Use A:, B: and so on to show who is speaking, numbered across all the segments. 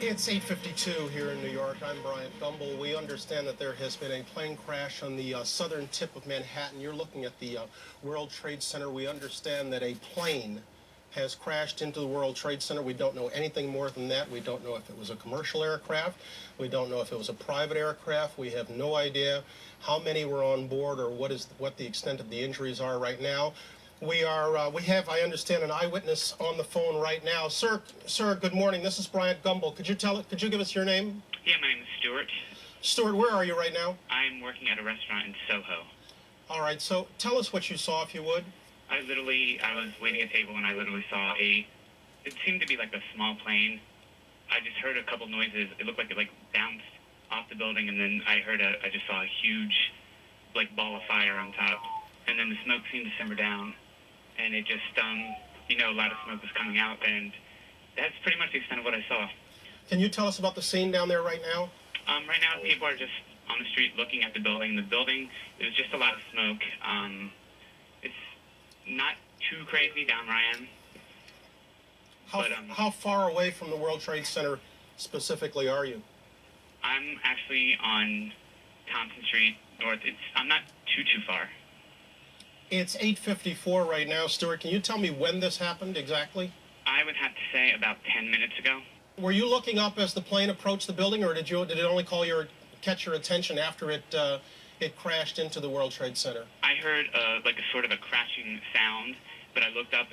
A: It's 8:52 here in New York. I'm Bryant Gumbel. We understand that there has been a plane crash on the southern tip of Manhattan. You're looking at the World Trade Center. We understand that a plane has crashed into the World Trade Center. We don't know anything more than that. We don't know if it was a commercial aircraft. We don't know if it was a private aircraft. We have no idea how many were on board or what the extent of the injuries are right now. We have, I understand, an eyewitness on the phone right now. Sir, good morning. This is Bryant Gumbel. Could you give us your name?
B: Yeah, my name is Stuart.
A: Stuart, where are you right now?
B: I'm working at a restaurant in Soho.
A: All right, so tell us what you saw, if you would.
B: I was waiting at a table and I literally saw it seemed to be like a small plane. I just heard a couple noises. It looked like it bounced off the building, and then I just saw a huge ball of fire on top. And then the smoke seemed to simmer down. And it just, a lot of smoke was coming out, and that's pretty much the extent of what I saw.
A: Can you tell us about the scene down there right now?
B: Right now, people are just on the street looking at the building. The building, there's just a lot of smoke. It's not too crazy down where I am.
A: How far away from the World Trade Center specifically are you?
B: I'm actually on Thompson Street North. I'm not too far.
A: It's 8:54 right now, Stuart. Can you tell me when this happened exactly?
B: I would have to say about 10 minutes ago.
A: Were you looking up as the plane approached the building, or did it only catch your attention after it crashed into the World Trade Center?
B: I heard a sort of a crashing sound, but I looked up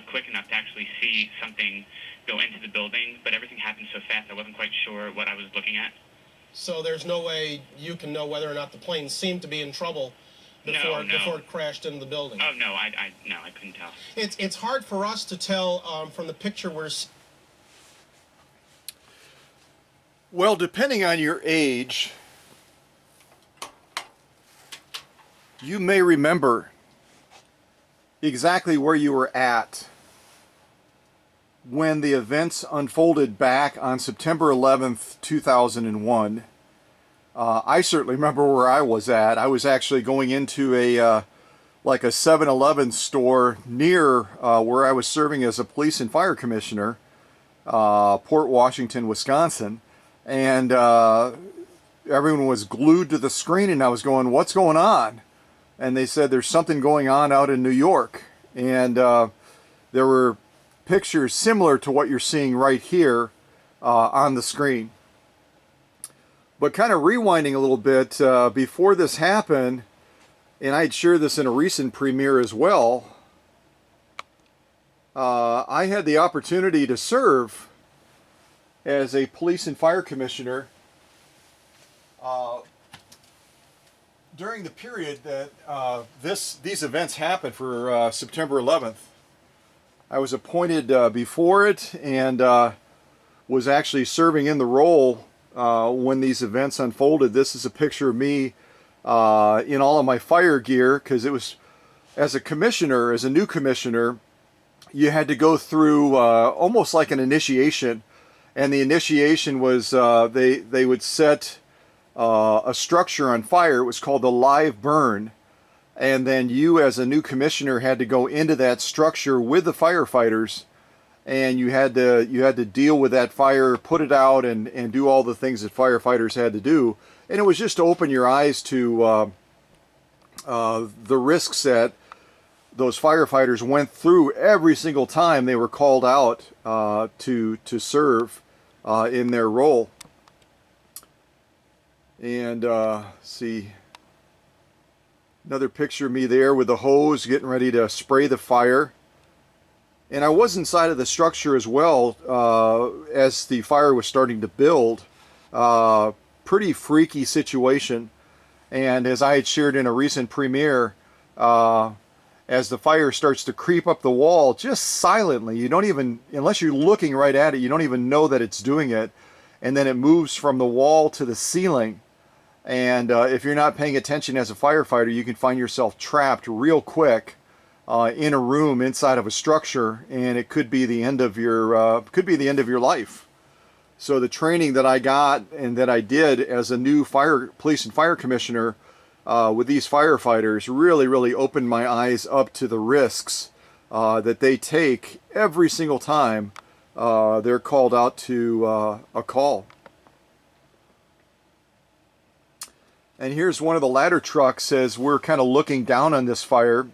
B: quick enough to actually see something go into the building, but everything happened so fast I wasn't quite sure what I was looking at.
A: So there's no way you can know whether or not the plane seemed to be in trouble before it crashed into the building.
B: Oh, no, I couldn't tell.
A: It's hard for us to tell from the picture
C: Well, depending on your age, you may remember exactly where you were at when the events unfolded back on September 11th, 2001. I certainly remember where I was at. I was actually going into a 7-Eleven store near where I was serving as a police and fire commissioner, Port Washington, Wisconsin, and everyone was glued to the screen, and I was going, "What's going on?" And they said, "There's something going on out in New York," and there were pictures similar to what you're seeing right here on the screen. But kind of rewinding a little bit, before this happened, and I'd shared this in a recent premiere as well, I had the opportunity to serve as a police and fire commissioner during the period that these events happened for September 11th. I was appointed before it and was actually serving in the role when these events unfolded. This is a picture of me in all of my fire gear, because it was, as a new commissioner, you had to go through almost like an initiation. And the initiation was they would set a structure on fire. It was called the live burn. And then you, as a new commissioner, had to go into that structure with the firefighters, and you had to deal with that fire, put it out, and do all the things that firefighters had to do. And it was just to open your eyes to the risks that those firefighters went through every single time they were called out to serve in their role. And see, another picture of me there with the hose getting ready to spray the fire. And I was inside of the structure as well as the fire was starting to build. Pretty freaky situation. And as I had shared in a recent premiere, as the fire starts to creep up the wall, just silently, you don't even, unless you're looking right at it, you don't even know that it's doing it. And then it moves from the wall to the ceiling. And if you're not paying attention as a firefighter, you can find yourself trapped real quick in a room inside of a structure, and it could be the end of your life. So the training that I got and that I did as a new police and fire commissioner with these firefighters really opened my eyes up to the risks that they take every single time they're called out to a call. And here's one of the ladder trucks as we're kind of looking down on this fire.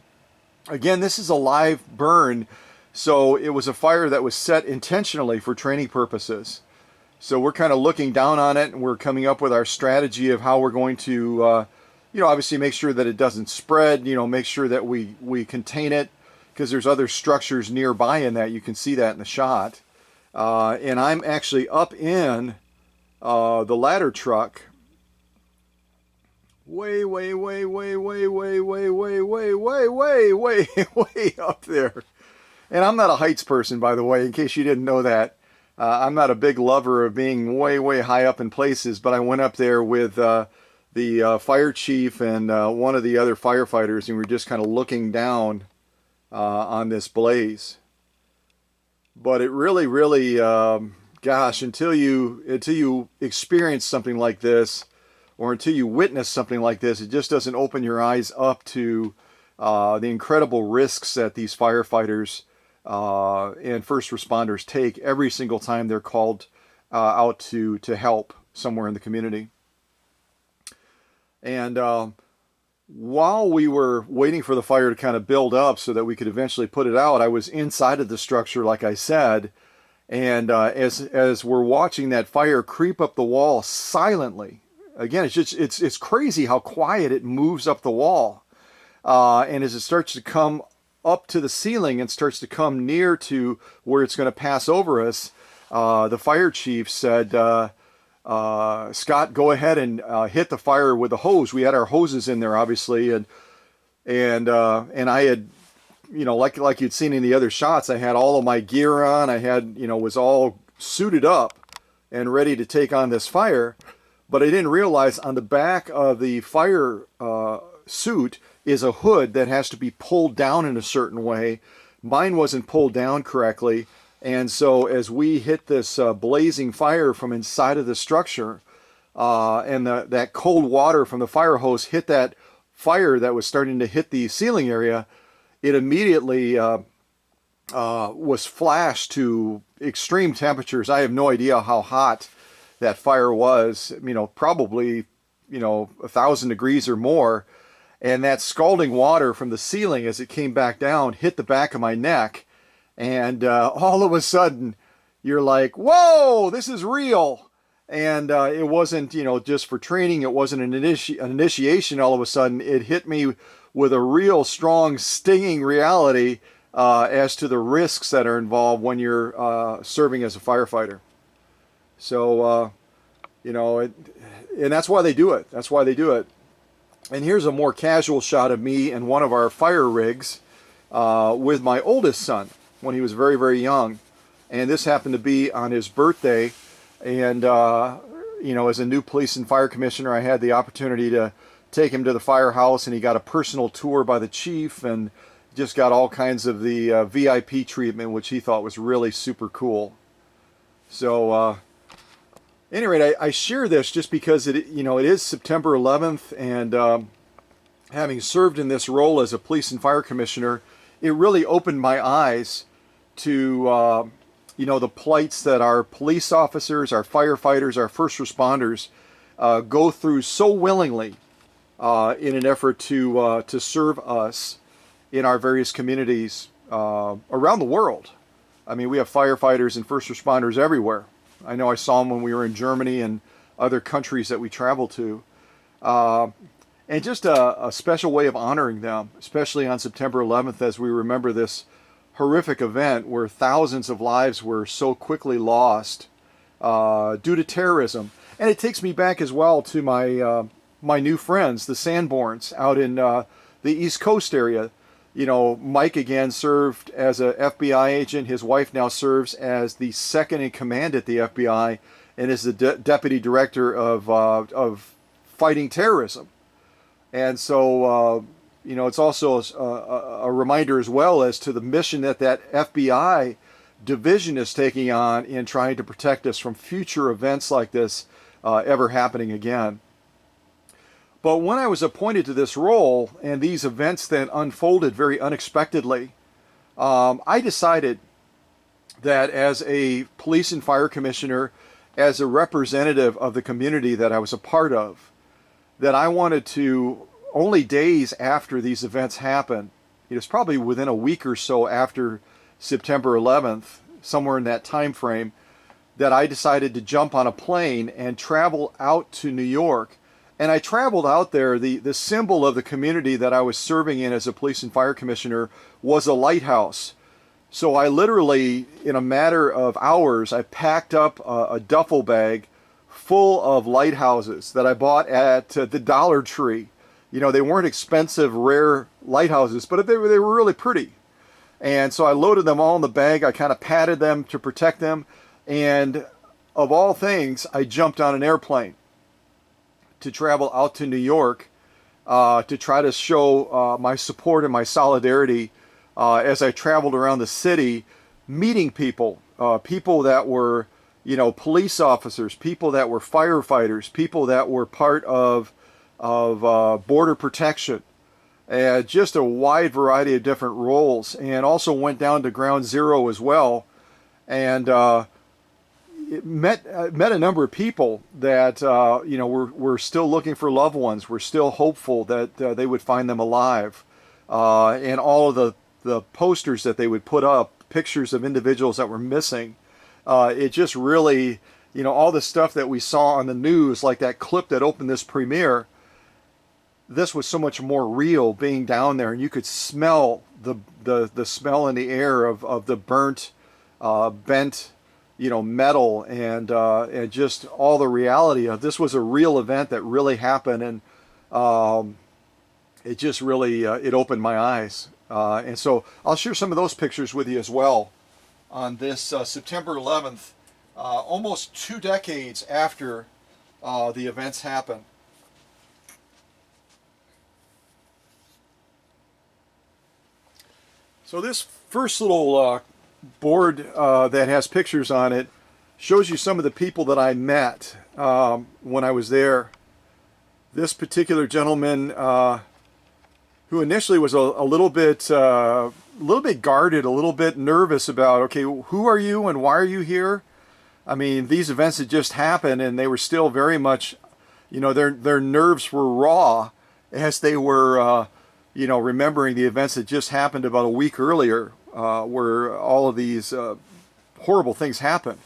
C: Again, this is a live burn, so it was a fire that was set intentionally for training purposes. So we're kind of looking down on it, and we're coming up with our strategy of how we're going to, obviously make sure that it doesn't spread, make sure that we contain it, because there's other structures nearby in that. You can see that in the shot. And I'm actually up in the ladder truck, way up there. And I'm not a heights person, by the way, in case you didn't know that. I'm not a big lover of being way high up in places, but I went up there with the fire chief and one of the other firefighters, and we were just kind of looking down on this blaze. But it really, gosh, until you experience something like this, or until you witness something like this, it just doesn't open your eyes up to the incredible risks that these firefighters and first responders take every single time they're called out to help somewhere in the community. And while we were waiting for the fire to kind of build up so that we could eventually put it out, I was inside of the structure, like I said, and as we're watching that fire creep up the wall silently. Again, it's crazy how quiet it moves up the wall, and as it starts to come up to the ceiling and starts to come near to where it's going to pass over us, the fire chief said, "Scott, go ahead and hit the fire with the hose." We had our hoses in there, obviously, and I had, like you'd seen in the other shots, I had all of my gear on. I had, was all suited up and ready to take on this fire. But I didn't realize on the back of the fire suit is a hood that has to be pulled down in a certain way. Mine wasn't pulled down correctly. And so as we hit this blazing fire from inside of the structure, and that cold water from the fire hose hit that fire that was starting to hit the ceiling area, it immediately was flashed to extreme temperatures. I have no idea how hot that fire was, probably, 1,000 degrees or more. And that scalding water from the ceiling as it came back down hit the back of my neck. And all of a sudden, you're like, whoa, this is real. And it wasn't, just for training. It wasn't an initiation. All of a sudden, it hit me with a real strong, stinging reality as to the risks that are involved when you're serving as a firefighter. So, and that's why they do it. That's why they do it. And here's a more casual shot of me and one of our fire rigs with my oldest son when he was very young. And this happened to be on his birthday. And, as a new police and fire commissioner, I had the opportunity to take him to the firehouse, and he got a personal tour by the chief and just got all kinds of the VIP treatment, which he thought was really super cool. So, at any rate, I share this just because it is September 11th, and having served in this role as a police and fire commissioner, it really opened my eyes to the plights that our police officers, our firefighters, our first responders go through so willingly in an effort to serve us in our various communities around the world. I mean, we have firefighters and first responders everywhere. I know I saw them when we were in Germany and other countries that we travel to. And just a special way of honoring them, especially on September 11th, as we remember this horrific event where thousands of lives were so quickly lost due to terrorism. And it takes me back as well to my new friends, the Sanborns, out in the East Coast area. Mike again served as a FBI agent. His wife now serves as the second in command at the FBI and is the deputy director of fighting terrorism. And so, it's also a reminder as well as to the mission that FBI division is taking on in trying to protect us from future events like this ever happening again. But when I was appointed to this role and these events then unfolded very unexpectedly, I decided that as a police and fire commissioner, as a representative of the community that I was a part of, that I wanted to, only days after these events happened, it was probably within a week or so after September 11th, somewhere in that time frame, that I decided to jump on a plane and travel out to New York. And I traveled out there. The symbol of the community that I was serving in as a police and fire commissioner was a lighthouse. So I literally, in a matter of hours, I packed up a duffel bag full of lighthouses that I bought at the Dollar Tree. You know, they weren't expensive, rare lighthouses, but they were really pretty. And so I loaded them all in the bag. I kind of padded them to protect them. And of all things, I jumped on an airplane to travel out to New York to try to show my support and my solidarity as I traveled around the city, meeting people, people that were, you know, police officers, people that were firefighters, people that were part of border protection, and just a wide variety of different roles. And also went down to Ground Zero as well, and met a number of people that you know were still looking for loved ones. Were still hopeful that they would find them alive, and all of the posters that they would put up, pictures of individuals that were missing. It just really, you know, all the stuff that we saw on the news, like that clip that opened this premiere, this was so much more real being down there, and you could smell the smell in the air of the burnt, bent, you know, metal, and just all the reality of this was a real event that really happened, and it just really it opened my eyes, and so I'll share some of those pictures with you as well on this September 11th, almost 2 decades after the events happened. So this first little board that has pictures on it shows you some of the people that I met when I was there. This particular gentleman, who initially was a little bit guarded, a little bit nervous about, okay, who are you and why are you here? I mean, these events had just happened, and they were still very much, you know, their nerves were raw as they were, you know, remembering the events that just happened about a week earlier, where all of these horrible things happened.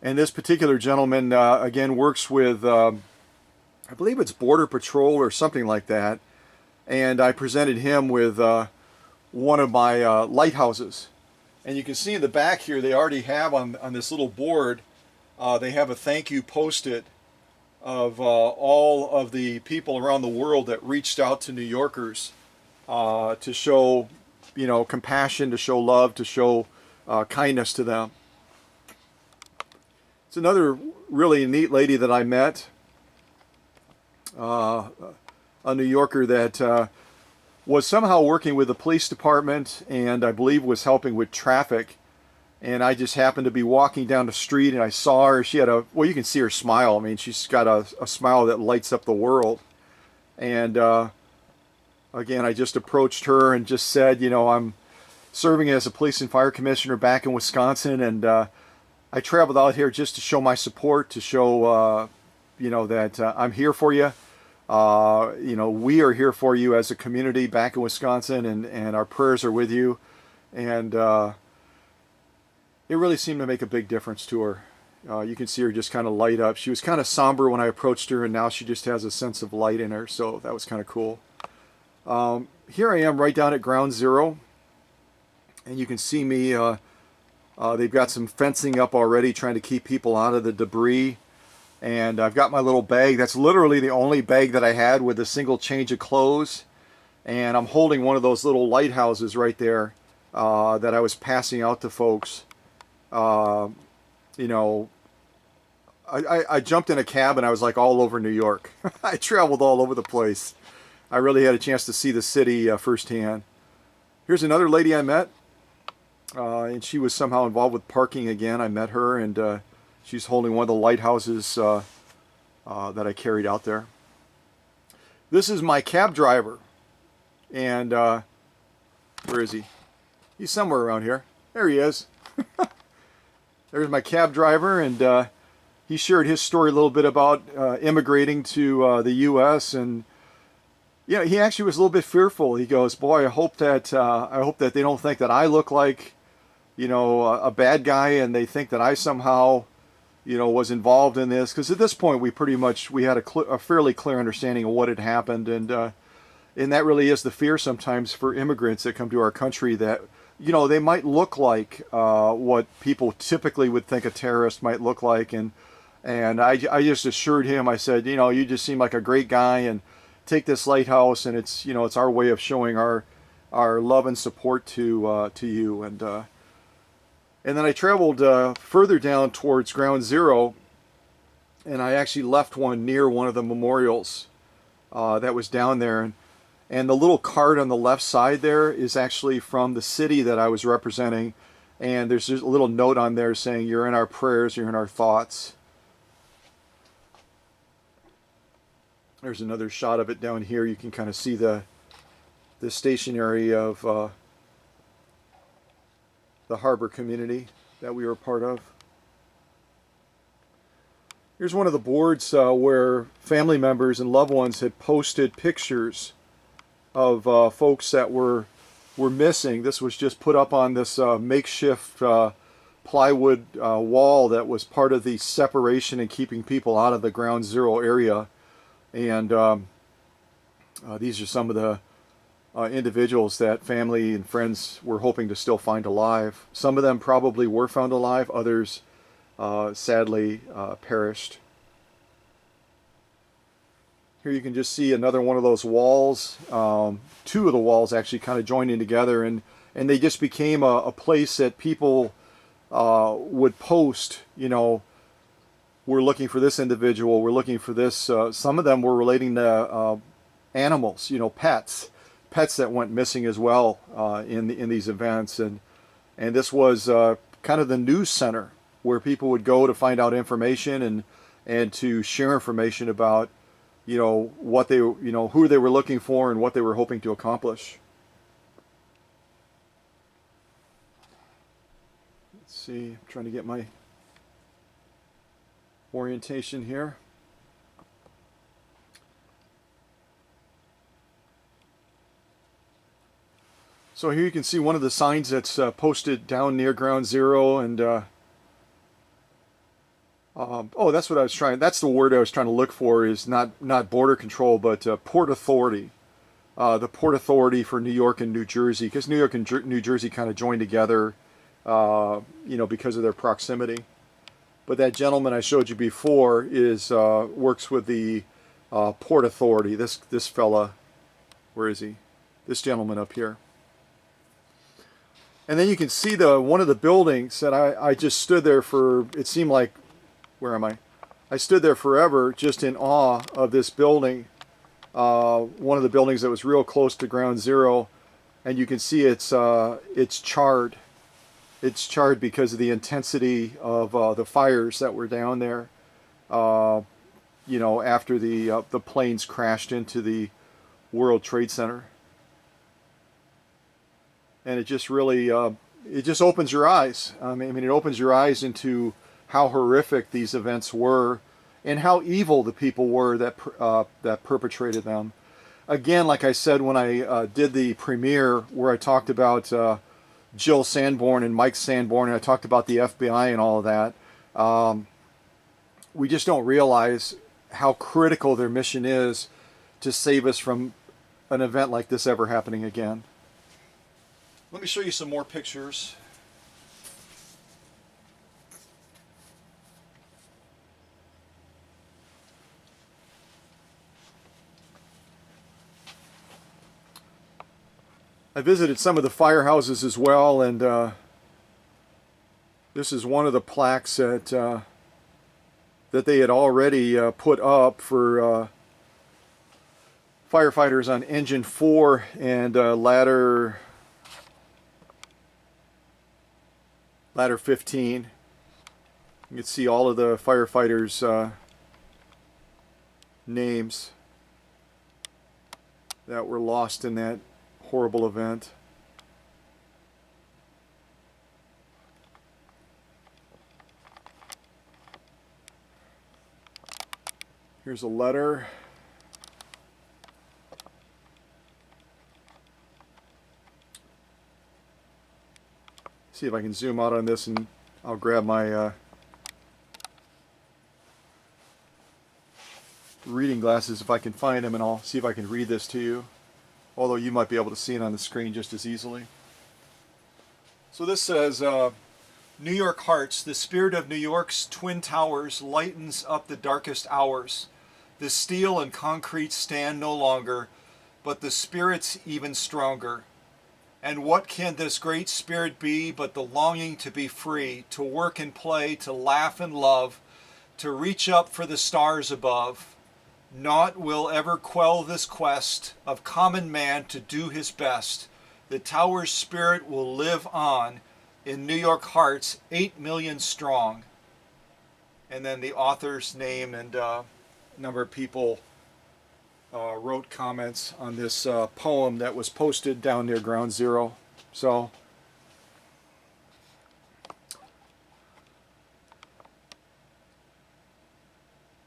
C: And this particular gentleman, again, works with, I believe it's Border Patrol or something like that. And I presented him with one of my lighthouses. And you can see in the back here, they already have on this little board, they have a thank you posted of all of the people around the world that reached out to New Yorkers to show, you know, compassion, to show love, to show kindness to them. It's another really neat lady that I met, a New Yorker that was somehow working with the police department, and I believe was helping with traffic. And I just happened to be walking down the street, and I saw her. She had well, you can see her smile. I mean, she's got a smile that lights up the world. And again, I just approached her and just said, you know, I'm serving as a police and fire commissioner back in Wisconsin, and I traveled out here just to show my support, to show, you know, that I'm here for you. You know, we are here for you as a community back in Wisconsin, and our prayers are with you. And it really seemed to make a big difference to her. You can see her just kind of light up. She was kind of somber when I approached her, and now she just has a sense of light in her, so that was kind of cool. Here I am right down at Ground Zero, and you can see me. They've got some fencing up already, trying to keep people out of the debris. And I've got my little bag. That's literally the only bag that I had with a single change of clothes. And I'm holding one of those little lighthouses right there that I was passing out to folks. You know, I jumped in a cab and I was like all over New York. I traveled all over the place. I really had a chance to see the city firsthand. Here's another lady I met. And she was somehow involved with parking again. I met her, and she's holding one of the lighthouses that I carried out there. This is my cab driver. And where is he? He's somewhere around here. There he is. there's my cab driver, and he shared his story a little bit about immigrating to the U.S. and yeah, he actually was a little bit fearful. He goes, "Boy, I hope that they don't think that I look like, a bad guy, and they think that I somehow, was involved in this." Because at this point, we had a fairly clear understanding of what had happened, and that really is the fear sometimes for immigrants that come to our country that, they might look like what people typically would think a terrorist might look like, and I just assured him, I said, you just seem like a great guy, and take this lighthouse, and it's our way of showing our love and support to you, and then I traveled further down towards Ground Zero, and I actually left one near one of the memorials that was down there, and the little card on the left side there is actually from the city that I was representing, and there's just a little note on there saying, "You're in our prayers, you're in our thoughts." There's another shot of it down here. You can kind of see the stationery of the harbor community that we were part of. Here's one of the boards where family members and loved ones had posted pictures of folks that were missing. This was just put up on this makeshift plywood wall that was part of the separation and keeping people out of the Ground Zero area. And these are some of the individuals that family and friends were hoping to still find alive. Some of them probably were found alive, others sadly perished. Here you can just see another one of those walls. Two of the walls actually kind of joining together, and they just became a place that people would post, we're looking for this individual, we're looking for this. Some of them were relating to animals, pets that went missing as well in these events. And this was kind of the news center where people would go to find out information and to share information about, what they, who they were looking for and what they were hoping to accomplish. Let's see, I'm trying to get my orientation here. So here you can see one of the signs that's posted down near Ground Zero, and oh, that's what I was trying. That's the word I was trying to look for. Is not border control, but Port Authority. The Port Authority for New York and New Jersey, because New York and New Jersey kind of joined together, because of their proximity. But that gentleman I showed you before is works with the Port Authority. This fella, where is he? This gentleman up here. And then you can see one of the buildings that I just stood there for. It seemed like, where am I? I stood there forever, just in awe of this building. One of the buildings that was real close to Ground Zero, and you can see it's charred. It's charred because of the intensity of the fires that were down there. After the planes crashed into the World Trade Center, and it just really it just opens your eyes. I mean, it opens your eyes into how horrific these events were, and how evil the people were that perpetrated them. Again, like I said when I did the premiere, where I talked about Jill Sanborn and Mike Sanborn, and I talked about the FBI and all of that. We just don't realize how critical their mission is to save us from an event like this ever happening again. Let me show you some more pictures. I visited some of the firehouses as well, and this is one of the plaques that they had already put up for firefighters on Engine 4 and ladder 15. You can see all of the firefighters' names that were lost in that horrible event. Here's a letter. See if I can zoom out on this, and I'll grab my reading glasses if I can find them, and I'll see if I can read this to you. Although you might be able to see it on the screen just as easily. So this says, New York Hearts, the spirit of New York's Twin Towers lightens up the darkest hours. The steel and concrete stand no longer, but the spirit's even stronger. And what can this great spirit be but the longing to be free, to work and play, to laugh and love, to reach up for the stars above? Naught will ever quell this quest of common man to do his best. The tower's spirit will live on in New York hearts, 8 million strong. And then the author's name and number of people wrote comments on this poem that was posted down near Ground Zero. So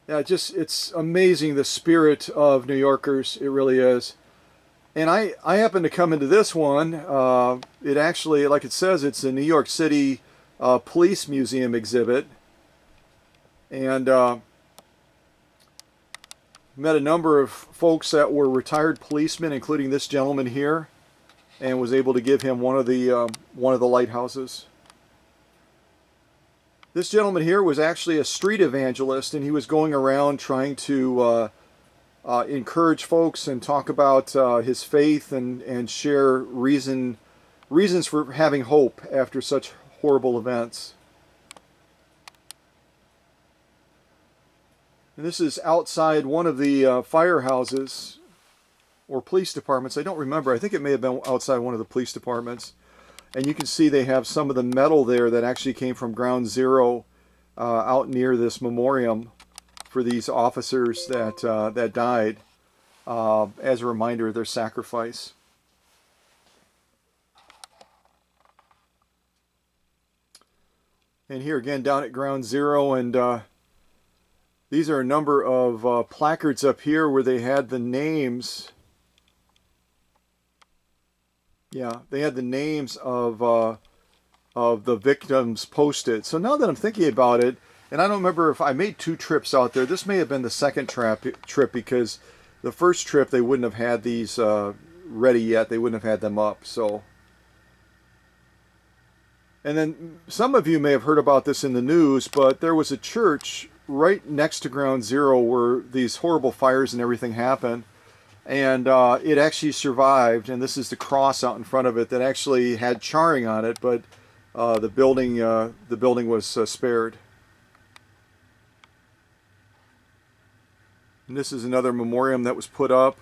C: yeah, it's amazing, the spirit of New Yorkers. It really is. And I happened to come into this one. It actually, like it says, it's a New York City Police Museum exhibit. And met a number of folks that were retired policemen, including this gentleman here, and was able to give him one of the lighthouses. This gentleman here was actually a street evangelist, and he was going around trying to encourage folks and talk about his faith and share reasons for having hope after such horrible events. And this is outside one of the firehouses or police departments. I don't remember. I think it may have been outside one of the police departments. And you can see they have some of the metal there that actually came from Ground Zero out near this memoriam for these officers that died as a reminder of their sacrifice. And here again down at Ground Zero, and these are a number of placards up here where they had the names. Yeah, they had the names of the victims posted. So now that I'm thinking about it, and I don't remember if I made 2 trips out there. This may have been the second trip because the first trip they wouldn't have had these ready yet. They wouldn't have had them up. So, and then some of you may have heard about this in the news, but there was a church right next to Ground Zero where these horrible fires and everything happened. And it actually survived, and this is the cross out in front of it that actually had charring on it, but the building was spared. And this is another memoriam that was put up.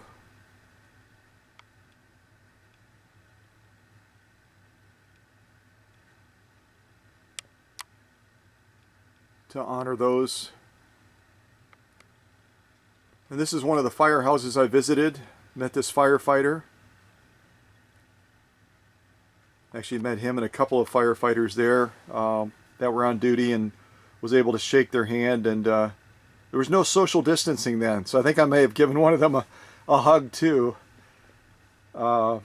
C: To honor those. And this is one of the firehouses I visited. Met this firefighter. Actually met him and a couple of firefighters there that were on duty, and was able to shake their hand. And there was no social distancing then, so I think I may have given one of them a hug too. But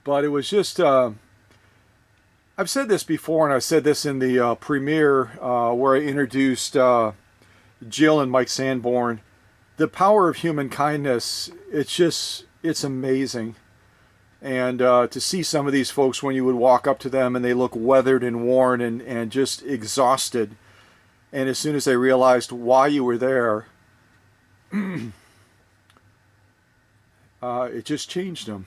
C: it was just... I've said this before, and I said this in the premiere where I introduced Jill and Mike Sanborn. The power of human kindness, it's amazing. And to see some of these folks when you would walk up to them and they look weathered and worn and just exhausted. And as soon as they realized why you were there, it just changed them.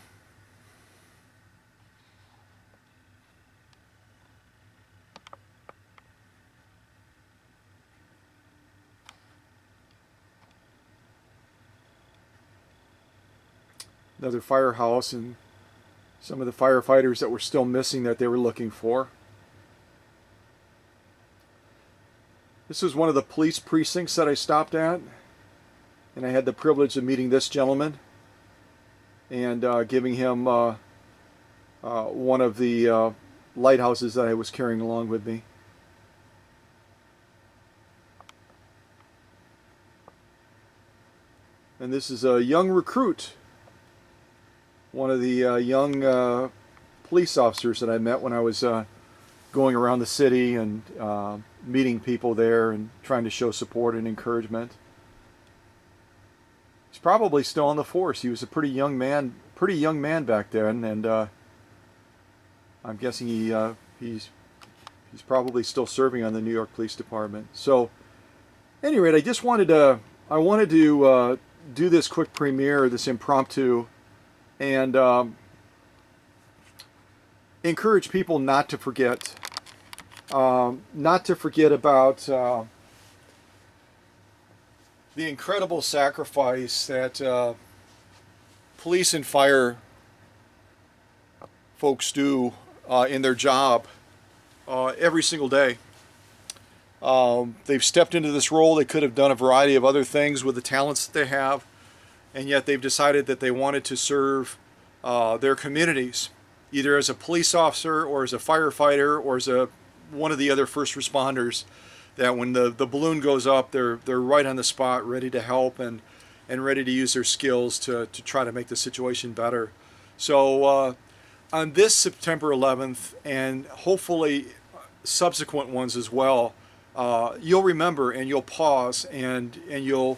C: Another firehouse, and some of the firefighters that were still missing that they were looking for. This was one of the police precincts that I stopped at, and I had the privilege of meeting this gentleman and giving him one of the lighthouses that I was carrying along with me. And this is a young recruit, one of the young police officers that I met when I was going around the city and meeting people there and trying to show support and encouragement. He's probably still on the force. He was a pretty young man back then, and I'm guessing he's probably still serving on the New York Police Department. So, at any rate, I wanted to do this quick premiere, this impromptu, and encourage people not to forget about the incredible sacrifice that police and fire folks do in their job every single day. They've stepped into this role. They could have done a variety of other things with the talents that they have, and yet they've decided that they wanted to serve their communities, either as a police officer or as a firefighter or as one of the other first responders, that when the balloon goes up, they're right on the spot, ready to help and ready to use their skills to try to make the situation better. So on this September 11th, and hopefully subsequent ones as well, you'll remember and you'll pause and you'll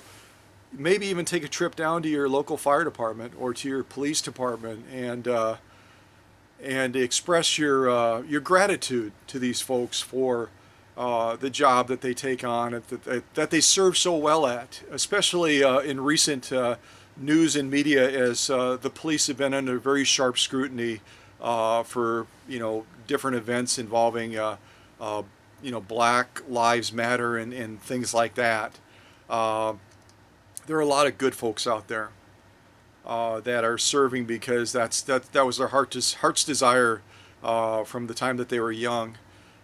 C: maybe even take a trip down to your local fire department or to your police department and express your gratitude to these folks for the job that they take on, that they serve so well at, especially in recent news and media, as the police have been under very sharp scrutiny for different events involving Black Lives Matter and things like that. There are a lot of good folks out there that are serving because that was their heart's desire from the time that they were young.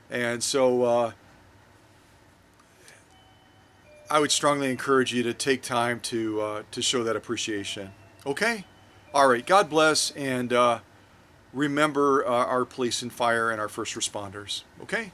C: And so I would strongly encourage you to take time to show that appreciation. Okay? All right. God bless, and remember our police and fire and our first responders. Okay?